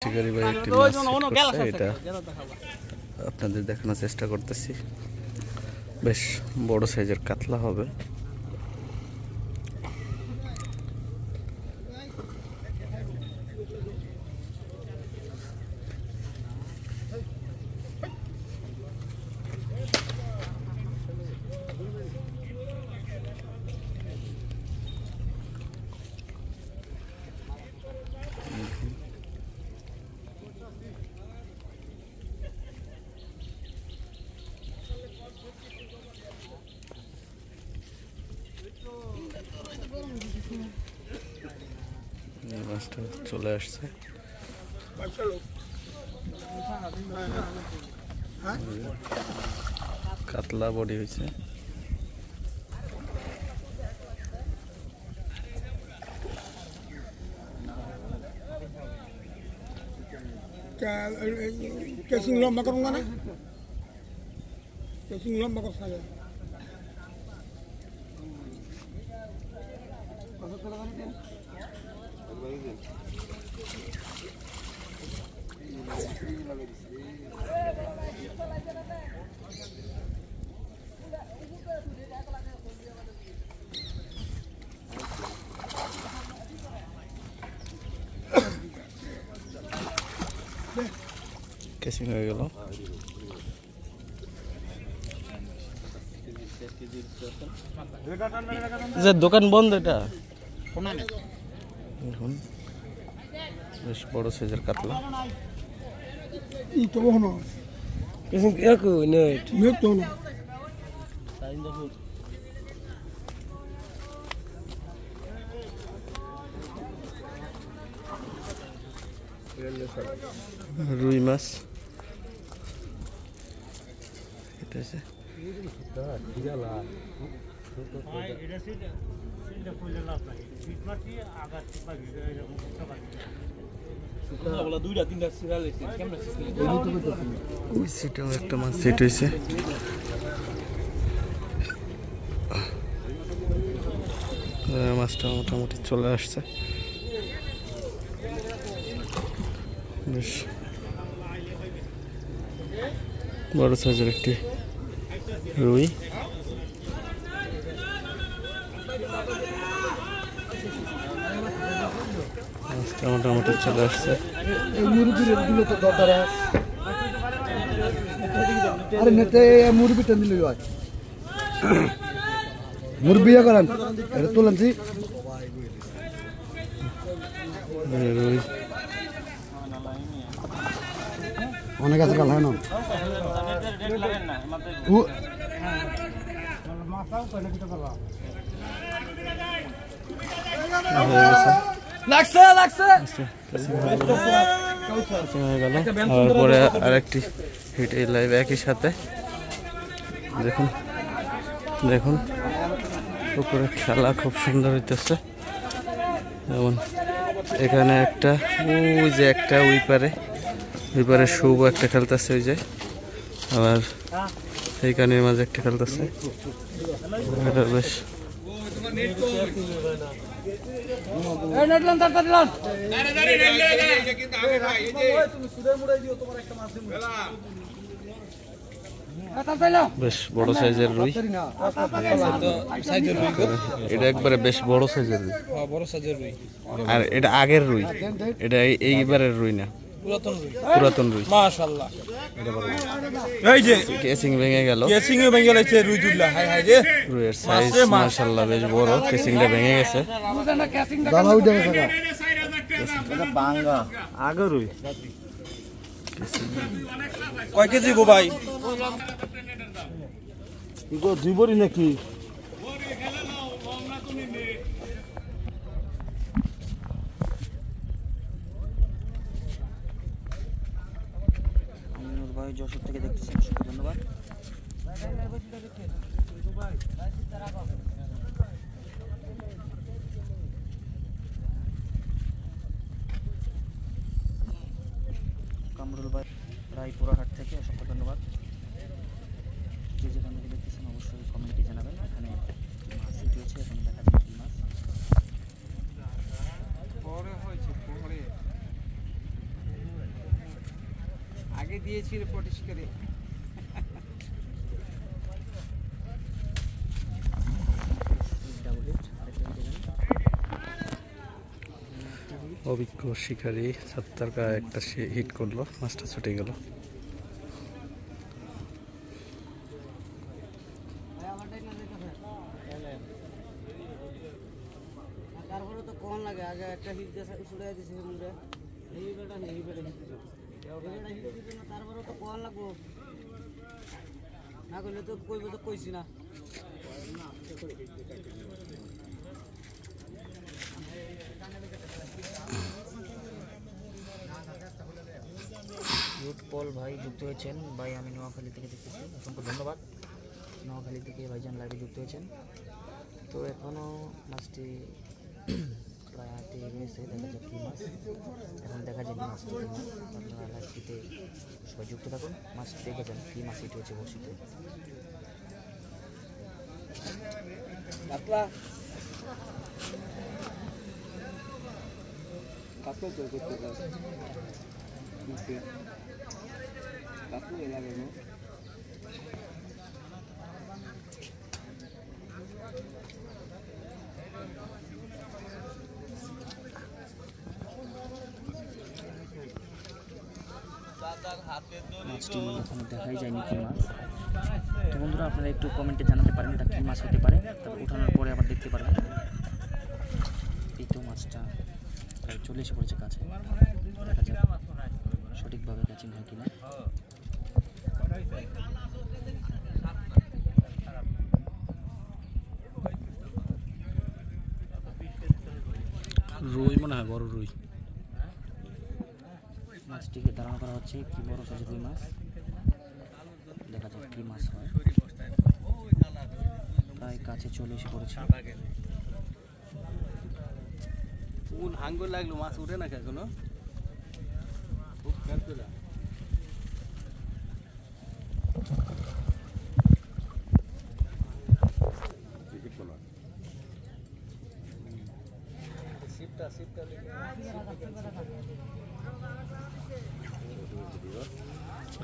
শিকারি ভাই একটি মাছ করছে, এটা আপনাদের দেখানোর চেষ্টা করতেছি। বেশ বড় সাইজের কাতলা হবে। মাছটা চলে আসছে। কাতলা বডি হয়েছে। Casing lomba ko nga na. Casing lomba ko saya. Casing হয়ে গেল। যে দোকান বন্ধ, এটা এখন বেশ বড় সাইজের কাতলা। Ito ano? Kasi ako net. Ito ano? রুই মাছ এটা আছে। একটা মাছ সেট হয়েছে। মাছটা মোটামুটি চলে আসছে। বেশ বড় সাইজের একটি রুই। মাছটা মোটামুটি চলে আসছে। আরে নেতে মুরগিটা দিলে হয় মুরবিয়া করেন এটা তুলেনছি রুই অনেক আছে কাল হয় না লাগছে পরে আরেকটি হিট এই লাইভ একই সাথে। দেখুন দেখুন পুকুরে খেলা খুব সুন্দর হইতেছে। যেমন এখানে একটা, ওই যে একটা ওই পারে শুভ একটা খেলতেছে, ওই যে আবার এই কানের মাঝে একটা খেলতেছে। এটা বেশ বেশ বড় সাইজের রুই। এটা একবারে বেশ বড় সাইজের রুই, আর এটা আগের রুই, এটা এইবারের রুই না, পুরাতন রুই। মাশাআল্লাহ এই যে কেসিং ভেঙে গেল, রুই দুল্লা হাই হাই রে রুইয়ের সাইজ মাশাআল্লাহ বেশ বড়। কেসিংটা ভেঙে গেছে। দাদা উঠে গেছে এটা বাঙ্গা আগে রুই কয় কেজি গো ভাই? ইগো জীবরি নাকি ভাই যশোর থেকে দেখতেছেন, ধন্যবাদ। কামরুল ভাই রায়পুরাহাট থেকে অসংখ্য ধন্যবাদ। যে যেখান থেকে দেখতেছেন অবশ্যই কমেন্টে জানাবেন। এখানে মাছ সেট হয়েছে, এখানে দেখা যাবে কি মাছ। আগে দিয়েছি পটিশ করে ডাবল হিট আরেকটা হিট এখানে অভিজ্ঞ শিকারী সাত্তার গায়ে একটা হিট করলো, মাছটা ছুটে গেল। তারপরে তো কম লাগে, আগে একটা হিট দিয়ে ছুড়ে দিয়েছে মুড়ে এই বেটা হিট দিল তারপরে তো কম লাগবো না করলে তো কইব তো কইছি না। রুট পল ভাই যুক্ত হয়েছেন। ভাই আমি নোয়াখালী থেকে দেখতেছি, অসংখ্য ধন্যবাদ। নোয়াখালী থেকে ভাইজান লাইভে যুক্ত হয়েছেন। তো এখনও মাছটি প্রায় হাতে রয়েছে, দেখা যাক কী মাছ। এখন দেখা যায়নি মাছটি কী মাছ। আপনারা লাইভটিতে সবাই যুক্ত থাকুন, মাছ দেখে যান কী মাছ এটি হচ্ছে বড়শিতে। কাতলা কাতলা তো করতে পারে কাতলা লাগে না। মাছটি এখনো দেখাই যায়নি কী মাছ। তো বন্ধুরা আপনারা একটু কমেন্টে জানাতে পারেন এটা কী মাছ হতে পারে, তারপর উঠানোর পরে আবার দেখতে পারবেন। এই তো মাছটা প্রায় চলে এসে পড়েছে কাছে, দেখা যাক সঠিকভাবে ক্যাচিং হয় কিনা। রুই মনে হয়, বড় রুই। মাছটিকে ধারণা করা হচ্ছে কি বড় সাইজের রুই মাছ, দেখা যাক কি মাছ হয়। প্রায় কাছে চলে এসে পড়েছে। কোন হাঙ্গর লাগলো, মাছ উঠে না এখনো, খুব কাতলা।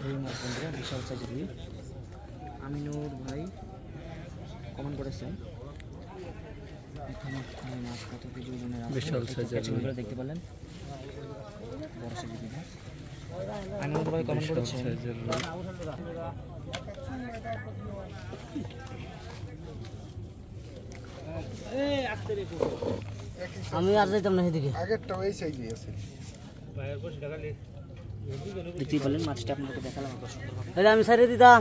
রুই মাছ বন্ধুরা, বিশাল সাইজের রুই। আমিনুর ভাই কমেন্ট করেছেন এখানে মাছ কত কেজি ওজনের আছে, বিশাল সাইজের রুই দেখতে পেলেন, বড় সাইজের রুই মাছ। আমিনুর ভাই কমেন্ট করেছেন সাইজের রুই। আমি আর যাইতাম না সেদিকে, আগেরটা ওই সাইজে আছে। দেখতেই পেলেন মাছটা আপনাকে দেখালাম সুন্দরভাবে। আমি সাইডে দিতাম।